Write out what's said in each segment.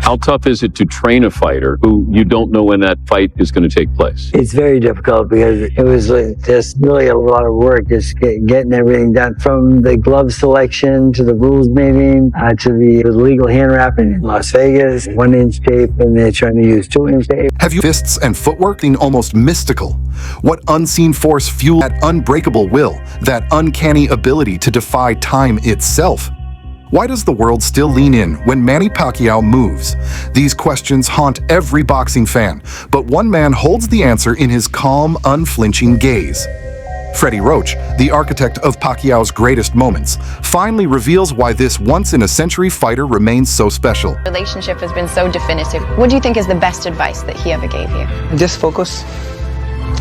How tough is it to train a fighter who you don't know when that fight is going to take place? It's very difficult because it was just really a lot of work, just getting everything done, from the glove selection to the rules meeting to the legal hand wrapping in Las Vegas, 1-inch tape, and they're trying to use 2-inch tape. Have you fists and footwork being almost mystical? What unseen force fueled that unbreakable will, that uncanny ability to defy time itself? Why does the world still lean in when Manny Pacquiao moves? These questions haunt every boxing fan, but one man holds the answer in his calm, unflinching gaze. Freddie Roach, the architect of Pacquiao's greatest moments, finally reveals why this once-in-a-century fighter remains so special. The relationship has been so definitive. What do you think is the best advice that he ever gave you? Just focus.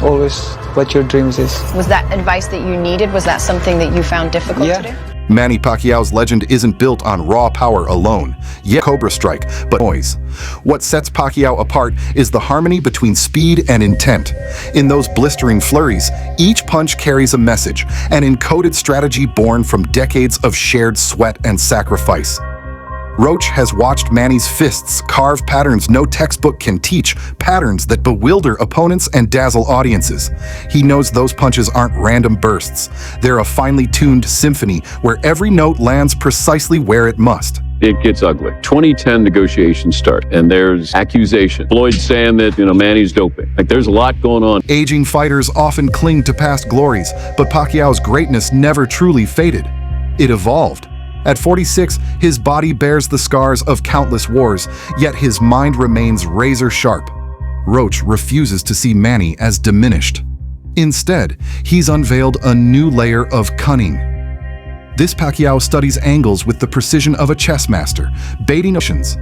Always what your dreams is. Was that advice that you needed? Was that something that you found difficult to do? Manny Pacquiao's legend isn't built on raw power alone, yet Cobra Strike, but noise. What sets Pacquiao apart is the harmony between speed and intent. In those blistering flurries, each punch carries a message, an encoded strategy born from decades of shared sweat and sacrifice. Roach has watched Manny's fists carve patterns no textbook can teach, patterns that bewilder opponents and dazzle audiences. He knows those punches aren't random bursts. They're a finely tuned symphony where every note lands precisely where it must. It gets ugly. 2010 negotiations start, and there's accusation. Floyd saying that, Manny's doping. There's a lot going on. Aging fighters often cling to past glories, but Pacquiao's greatness never truly faded. It evolved. At 46, his body bears the scars of countless wars, yet his mind remains razor-sharp. Roach refuses to see Manny as diminished. Instead, he's unveiled a new layer of cunning. This Pacquiao studies angles with the precision of a chess master, baiting options.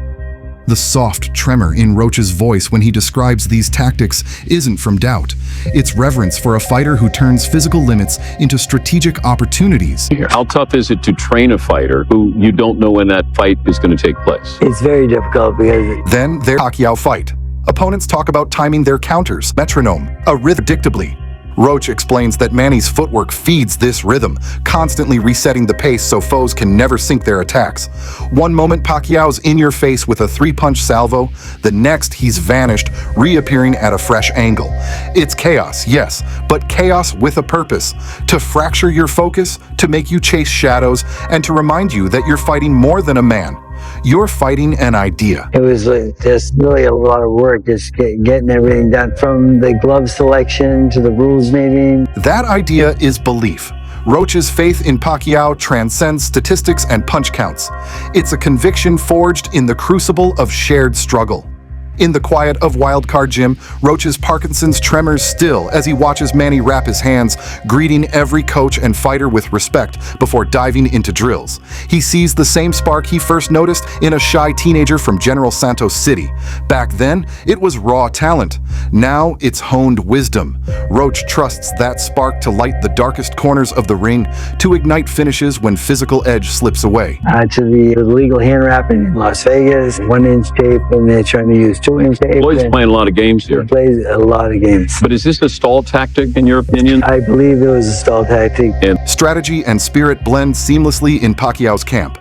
The soft tremor in Roach's voice when he describes these tactics isn't from doubt. It's reverence for a fighter who turns physical limits into strategic opportunities. How tough is it to train a fighter who you don't know when that fight is going to take place? It's very difficult because... Then there's Pacquiao fight. Opponents talk about timing their counters, metronome, a rhythm predictably. Roach explains that Manny's footwork feeds this rhythm, constantly resetting the pace so foes can never sink their attacks. One moment Pacquiao's in your face with a 3-punch salvo, the next he's vanished, reappearing at a fresh angle. It's chaos, yes, but chaos with a purpose. To fracture your focus, to make you chase shadows, and to remind you that you're fighting more than a man. You're fighting an idea. It was just really a lot of work, just getting everything done, from the glove selection to the rules meeting. That idea is belief. Roach's faith in Pacquiao transcends statistics and punch counts. It's a conviction forged in the crucible of shared struggle. In the quiet of Wildcard Gym, Roach's Parkinson's tremors still as he watches Manny wrap his hands, greeting every coach and fighter with respect before diving into drills. He sees the same spark he first noticed in a shy teenager from General Santos City. Back then, it was raw talent. Now, it's honed wisdom. Roach trusts that spark to light the darkest corners of the ring, to ignite finishes when physical edge slips away. To the legal hand wrapping in Las Vegas, 1-inch tape, and they're trying to use 2-inch tape. Floyd's playing a lot of games here. He plays a lot of games. But is this a stall tactic, in your opinion? I believe it was a stall tactic. Strategy and spirit blend seamlessly in Pacquiao's camp.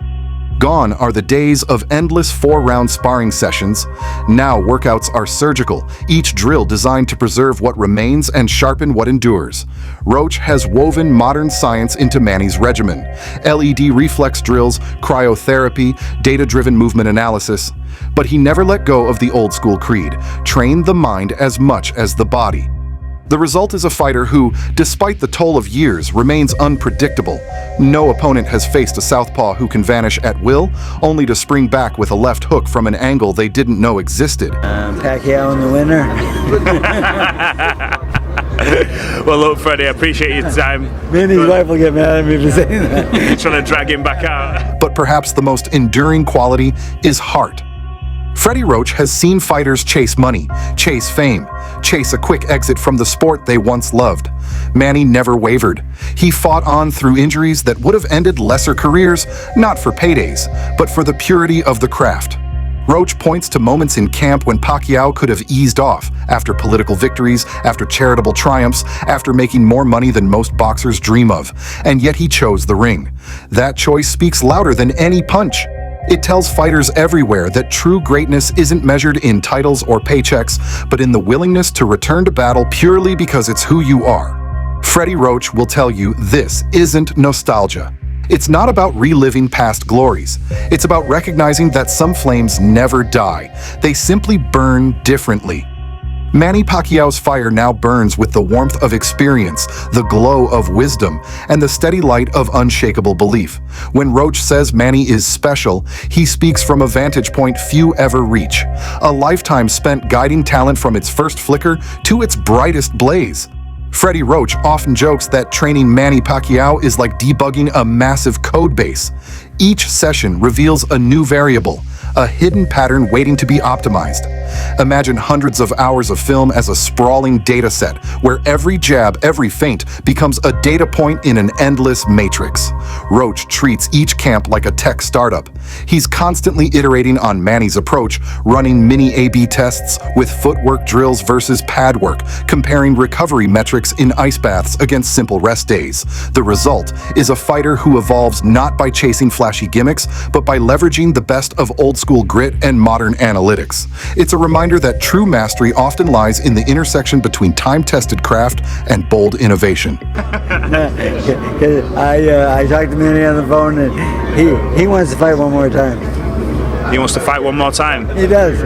Gone are the days of endless 4-round sparring sessions. Now workouts are surgical, each drill designed to preserve what remains and sharpen what endures. Roach has woven modern science into Manny's regimen. LED reflex drills, cryotherapy, data-driven movement analysis. But he never let go of the old-school creed: train the mind as much as the body. The result is a fighter who, despite the toll of years, remains unpredictable. No opponent has faced a southpaw who can vanish at will, only to spring back with a left hook from an angle they didn't know existed. Pacquiao in the winner. Well, look, Freddie, I appreciate your time. Me and his wife will get mad at me for saying that. You're trying to drag him back out. But perhaps the most enduring quality is heart. Freddie Roach has seen fighters chase money, chase fame, chase a quick exit from the sport they once loved. Manny never wavered. He fought on through injuries that would have ended lesser careers, not for paydays, but for the purity of the craft. Roach points to moments in camp when Pacquiao could have eased off, after political victories, after charitable triumphs, after making more money than most boxers dream of, and yet he chose the ring. That choice speaks louder than any punch. It tells fighters everywhere that true greatness isn't measured in titles or paychecks, but in the willingness to return to battle purely because it's who you are. Freddie Roach will tell you this isn't nostalgia. It's not about reliving past glories. It's about recognizing that some flames never die. They simply burn differently. Manny Pacquiao's fire now burns with the warmth of experience, the glow of wisdom, and the steady light of unshakable belief. When Roach says Manny is special, he speaks from a vantage point few ever reach. A lifetime spent guiding talent from its first flicker to its brightest blaze. Freddie Roach often jokes that training Manny Pacquiao is like debugging a massive code base. Each session reveals a new variable, a hidden pattern waiting to be optimized. Imagine hundreds of hours of film as a sprawling data set, where every jab, every feint becomes a data point in an endless matrix. Roach treats each camp like a tech startup. He's constantly iterating on Manny's approach, running mini A/B tests with footwork drills versus pad work, comparing recovery metrics in ice baths against simple rest days. The result is a fighter who evolves not by chasing flashy gimmicks, but by leveraging the best of old-school grit and modern analytics. It's a reminder that true mastery often lies in the intersection between time-tested craft and bold innovation. I talked to Manny on the phone, and he wants to fight one more time. He wants to fight one more time. He does.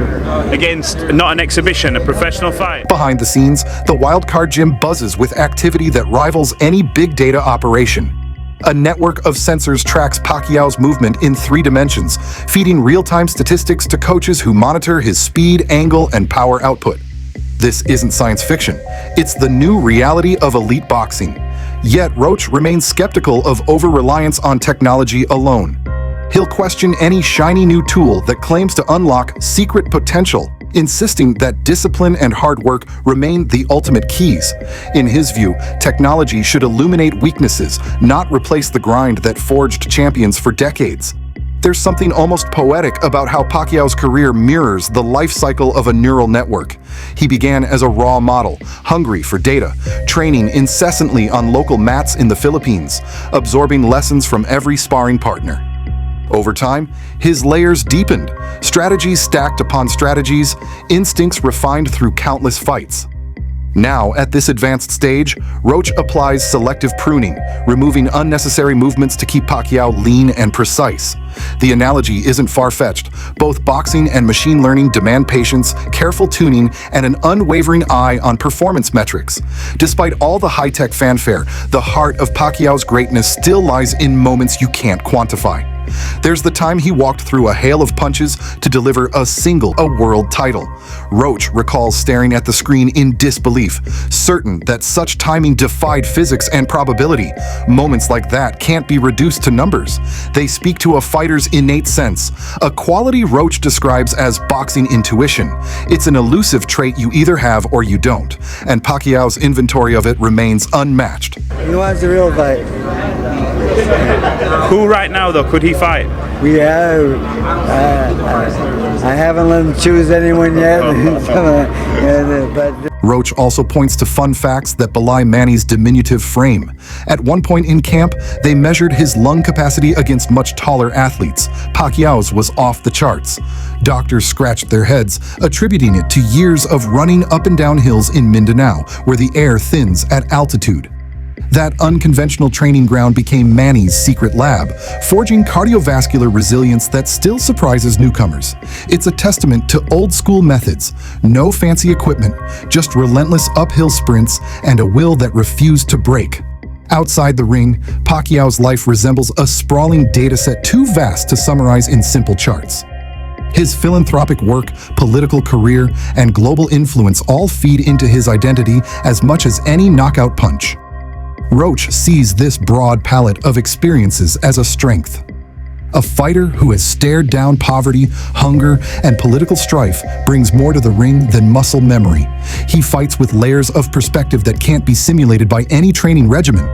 Against not an exhibition, a professional fight. Behind the scenes, the wildcard gym buzzes with activity that rivals any big data operation. A network of sensors tracks Pacquiao's movement in 3 dimensions, feeding real-time statistics to coaches who monitor his speed, angle, and power output. This isn't science fiction. It's the new reality of elite boxing. Yet Roach remains skeptical of over-reliance on technology alone. He'll question any shiny new tool that claims to unlock secret potential, insisting that discipline and hard work remain the ultimate keys. In his view, technology should illuminate weaknesses, not replace the grind that forged champions for decades. There's something almost poetic about how Pacquiao's career mirrors the life cycle of a neural network. He began as a raw model, hungry for data, training incessantly on local mats in the Philippines, absorbing lessons from every sparring partner. Over time, his layers deepened, strategies stacked upon strategies, instincts refined through countless fights. Now, at this advanced stage, Roach applies selective pruning, removing unnecessary movements to keep Pacquiao lean and precise. The analogy isn't far-fetched. Both boxing and machine learning demand patience, careful tuning, and an unwavering eye on performance metrics. Despite all the high-tech fanfare, the heart of Pacquiao's greatness still lies in moments you can't quantify. There's the time he walked through a hail of punches to deliver a world title. Roach recalls staring at the screen in disbelief, certain that such timing defied physics and probability. Moments like that can't be reduced to numbers. They speak to a fighter's innate sense, a quality Roach describes as boxing intuition. It's an elusive trait you either have or you don't, and Pacquiao's inventory of it remains unmatched. He wants a real fight. Who right now, though, could he fight? We have. I haven't let him choose anyone yet. But Roach also points to fun facts that belie Manny's diminutive frame. At one point in camp, they measured his lung capacity against much taller athletes. Pacquiao's was off the charts. Doctors scratched their heads, attributing it to years of running up and down hills in Mindanao, where the air thins at altitude. That unconventional training ground became Manny's secret lab, forging cardiovascular resilience that still surprises newcomers. It's a testament to old-school methods, no fancy equipment, just relentless uphill sprints and a will that refused to break. Outside the ring, Pacquiao's life resembles a sprawling dataset too vast to summarize in simple charts. His philanthropic work, political career, and global influence all feed into his identity as much as any knockout punch. Roach sees this broad palette of experiences as a strength. A fighter who has stared down poverty, hunger, and political strife brings more to the ring than muscle memory. He fights with layers of perspective that can't be simulated by any training regimen.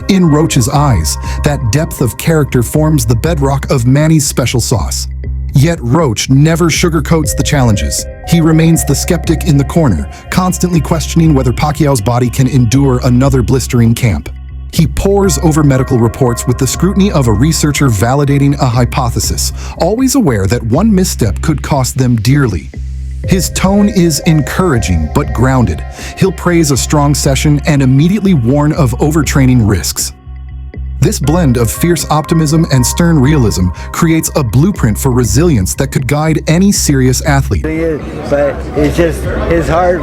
In Roach's eyes, that depth of character forms the bedrock of Manny's special sauce. Yet Roach never sugarcoats the challenges. He remains the skeptic in the corner, constantly questioning whether Pacquiao's body can endure another blistering camp. He pores over medical reports with the scrutiny of a researcher validating a hypothesis, always aware that one misstep could cost them dearly. His tone is encouraging but grounded. He'll praise a strong session and immediately warn of overtraining risks. This blend of fierce optimism and stern realism creates a blueprint for resilience that could guide any serious athlete. But it's just his heart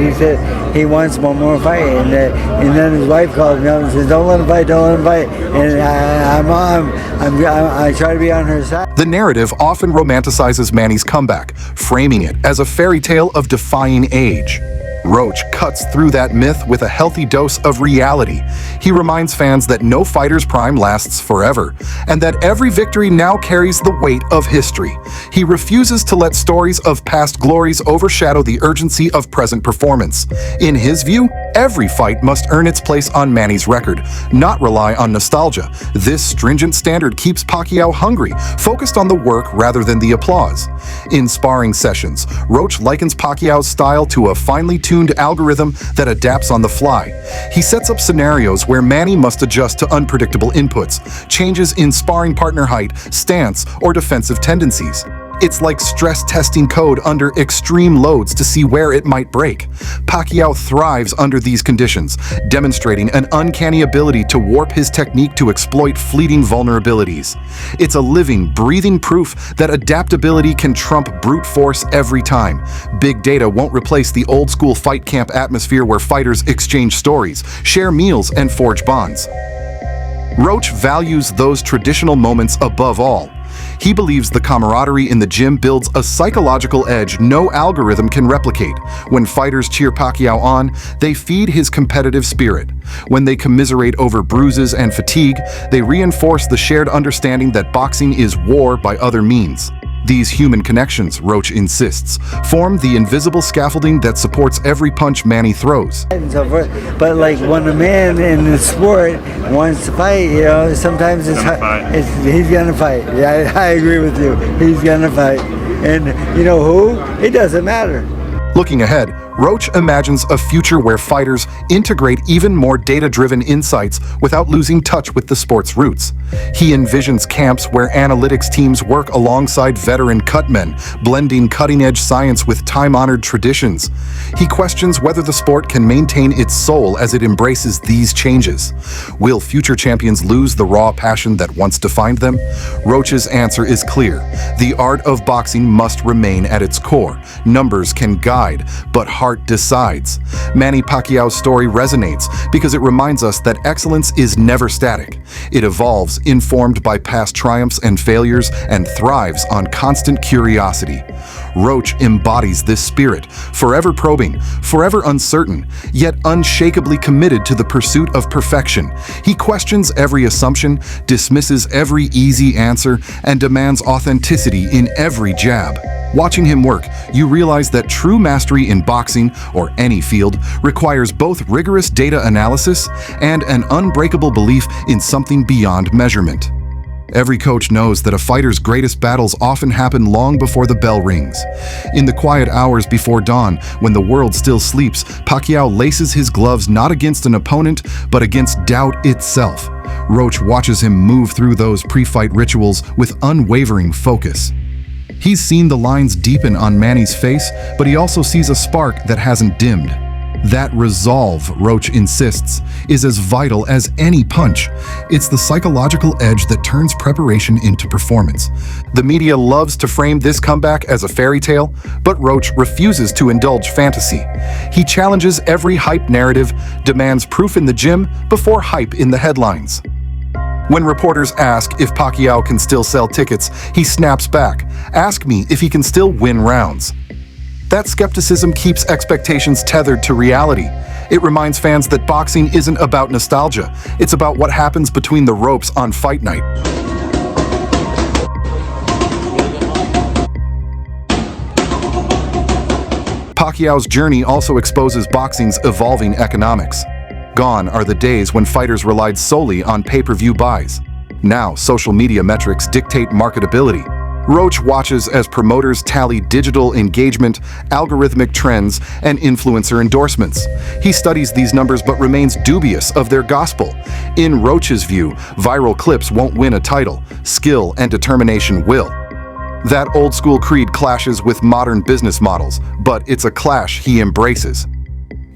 he said he wants one more fight, and then his wife calls me up and says, "Don't let him fight, don't let him fight." And I try to be on her side. The narrative often romanticizes Manny's comeback, framing it as a fairy tale of defying age. Roach cuts through that myth with a healthy dose of reality. He reminds fans that no fighter's prime lasts forever, and that every victory now carries the weight of history. He refuses to let stories of past glories overshadow the urgency of present performance. In his view, every fight must earn its place on Manny's record, not rely on nostalgia. This stringent standard keeps Pacquiao hungry, focused on the work rather than the applause. In sparring sessions, Roach likens Pacquiao's style to a finely tuned algorithm that adapts on the fly. He sets up scenarios where Manny must adjust to unpredictable inputs, changes in sparring partner height, stance, or defensive tendencies. It's like stress testing code under extreme loads to see where it might break. Pacquiao thrives under these conditions, demonstrating an uncanny ability to warp his technique to exploit fleeting vulnerabilities. It's a living, breathing proof that adaptability can trump brute force every time. Big data won't replace the old-school fight camp atmosphere where fighters exchange stories, share meals, and forge bonds. Roach values those traditional moments above all. He believes the camaraderie in the gym builds a psychological edge no algorithm can replicate. When fighters cheer Pacquiao on, they feed his competitive spirit. When they commiserate over bruises and fatigue, they reinforce the shared understanding that boxing is war by other means. These human connections, Roach insists, form the invisible scaffolding that supports every punch Manny throws. And so forth. But like when a man in the sport wants to fight, sometimes he's gonna fight. Yeah, I agree with you. He's gonna fight. And you know who? It doesn't matter. Looking ahead, Roach imagines a future where fighters integrate even more data-driven insights without losing touch with the sport's roots. He envisions camps where analytics teams work alongside veteran cutmen, blending cutting-edge science with time-honored traditions. He questions whether the sport can maintain its soul as it embraces these changes. Will future champions lose the raw passion that once defined them? Roach's answer is clear. The art of boxing must remain at its core. Numbers can guide, but heart decides. Manny Pacquiao's story resonates because it reminds us that excellence is never static. It evolves, informed by past triumphs and failures, and thrives on constant curiosity. Roach embodies this spirit, forever probing, forever uncertain, yet unshakably committed to the pursuit of perfection. He questions every assumption, dismisses every easy answer, and demands authenticity in every jab. Watching him work, you realize that true mastery in boxing, or any field, requires both rigorous data analysis and an unbreakable belief in something beyond measurement. Every coach knows that a fighter's greatest battles often happen long before the bell rings. In the quiet hours before dawn, when the world still sleeps, Pacquiao laces his gloves not against an opponent, but against doubt itself. Roach watches him move through those pre-fight rituals with unwavering focus. He's seen the lines deepen on Manny's face, but he also sees a spark that hasn't dimmed. That resolve, Roach insists, is as vital as any punch. It's the psychological edge that turns preparation into performance. The media loves to frame this comeback as a fairy tale, but Roach refuses to indulge fantasy. He challenges every hype narrative, demands proof in the gym before hype in the headlines. When reporters ask if Pacquiao can still sell tickets, he snaps back, "Ask me if he can still win rounds." That skepticism keeps expectations tethered to reality. It reminds fans that boxing isn't about nostalgia. It's about what happens between the ropes on fight night. Pacquiao's journey also exposes boxing's evolving economics. Gone are the days when fighters relied solely on pay-per-view buys. Now, social media metrics dictate marketability. Roach watches as promoters tally digital engagement, algorithmic trends, and influencer endorsements. He studies these numbers but remains dubious of their gospel. In Roach's view, viral clips won't win a title. Skill and determination will. That old-school creed clashes with modern business models, but it's a clash he embraces.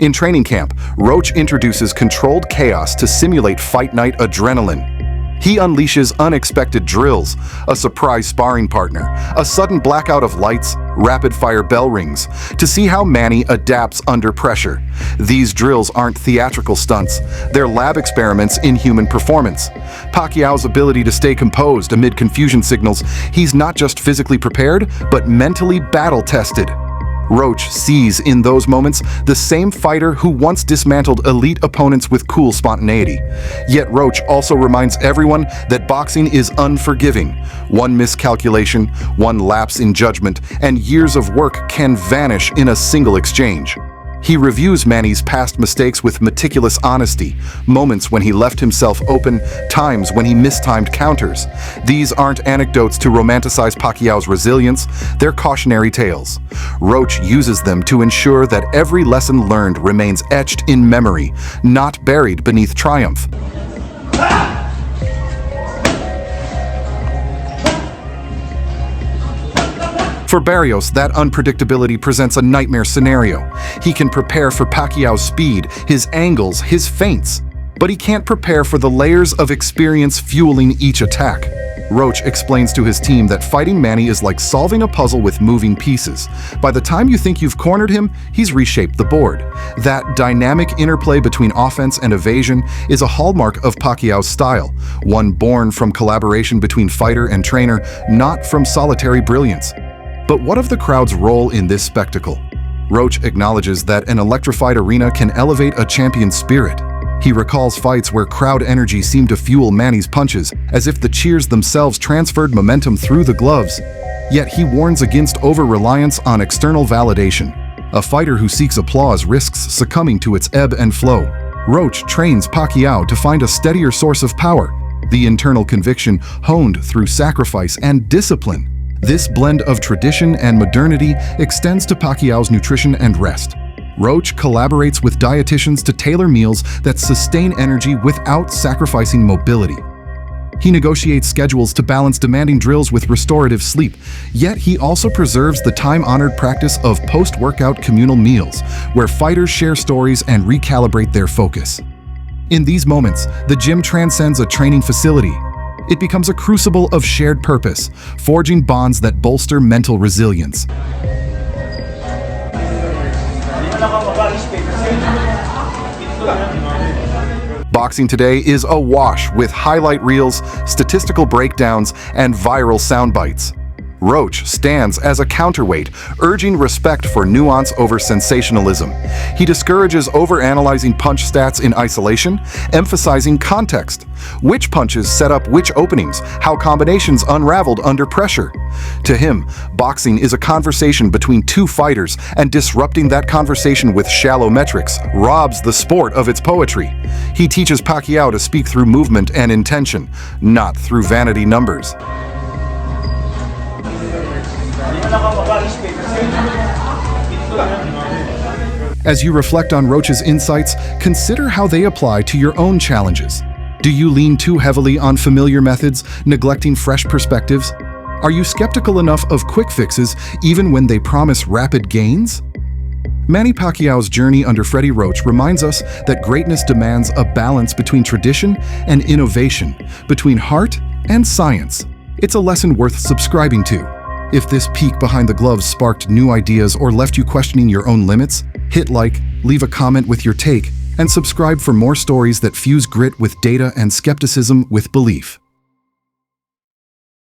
In training camp, Roach introduces controlled chaos to simulate fight night adrenaline. He unleashes unexpected drills, a surprise sparring partner, a sudden blackout of lights, rapid-fire bell rings, to see how Manny adapts under pressure. These drills aren't theatrical stunts, they're lab experiments in human performance. Pacquiao's ability to stay composed amid confusion signals he's not just physically prepared, but mentally battle-tested. Roach sees in those moments the same fighter who once dismantled elite opponents with cool spontaneity. Yet Roach also reminds everyone that boxing is unforgiving. One miscalculation, one lapse in judgment, and years of work can vanish in a single exchange. He reviews Manny's past mistakes with meticulous honesty, moments when he left himself open, times when he mistimed counters. These aren't anecdotes to romanticize Pacquiao's resilience, they're cautionary tales. Roach uses them to ensure that every lesson learned remains etched in memory, not buried beneath triumph. For Barrios, that unpredictability presents a nightmare scenario. He can prepare for Pacquiao's speed, his angles, his feints, but he can't prepare for the layers of experience fueling each attack. Roach explains to his team that fighting Manny is like solving a puzzle with moving pieces. By the time you think you've cornered him, he's reshaped the board. That dynamic interplay between offense and evasion is a hallmark of Pacquiao's style, one born from collaboration between fighter and trainer, not from solitary brilliance. But what of the crowd's role in this spectacle? Roach acknowledges that an electrified arena can elevate a champion's spirit. He recalls fights where crowd energy seemed to fuel Manny's punches, as if the cheers themselves transferred momentum through the gloves. Yet he warns against over-reliance on external validation. A fighter who seeks applause risks succumbing to its ebb and flow. Roach trains Pacquiao to find a steadier source of power, the internal conviction honed through sacrifice and discipline. This blend of tradition and modernity extends to Pacquiao's nutrition and rest. Roach collaborates with dietitians to tailor meals that sustain energy without sacrificing mobility. He negotiates schedules to balance demanding drills with restorative sleep, yet he also preserves the time-honored practice of post-workout communal meals, where fighters share stories and recalibrate their focus. In these moments, the gym transcends a training facility. It becomes a crucible of shared purpose, forging bonds that bolster mental resilience. Boxing today is awash with highlight reels, statistical breakdowns, and viral sound bites. Roach stands as a counterweight, urging respect for nuance over sensationalism. He discourages overanalyzing punch stats in isolation, emphasizing context. Which punches set up which openings, how combinations unraveled under pressure. To him, boxing is a conversation between two fighters, and disrupting that conversation with shallow metrics robs the sport of its poetry. He teaches Pacquiao to speak through movement and intention, not through vanity numbers. As you reflect on Roach's insights, consider how they apply to your own challenges. Do you lean too heavily on familiar methods, neglecting fresh perspectives? Are you skeptical enough of quick fixes even when they promise rapid gains? Manny Pacquiao's journey under Freddie Roach reminds us that greatness demands a balance between tradition and innovation, between heart and science. It's a lesson worth subscribing to. If this peek behind the gloves sparked new ideas or left you questioning your own limits, hit like, leave a comment with your take, and subscribe for more stories that fuse grit with data and skepticism with belief.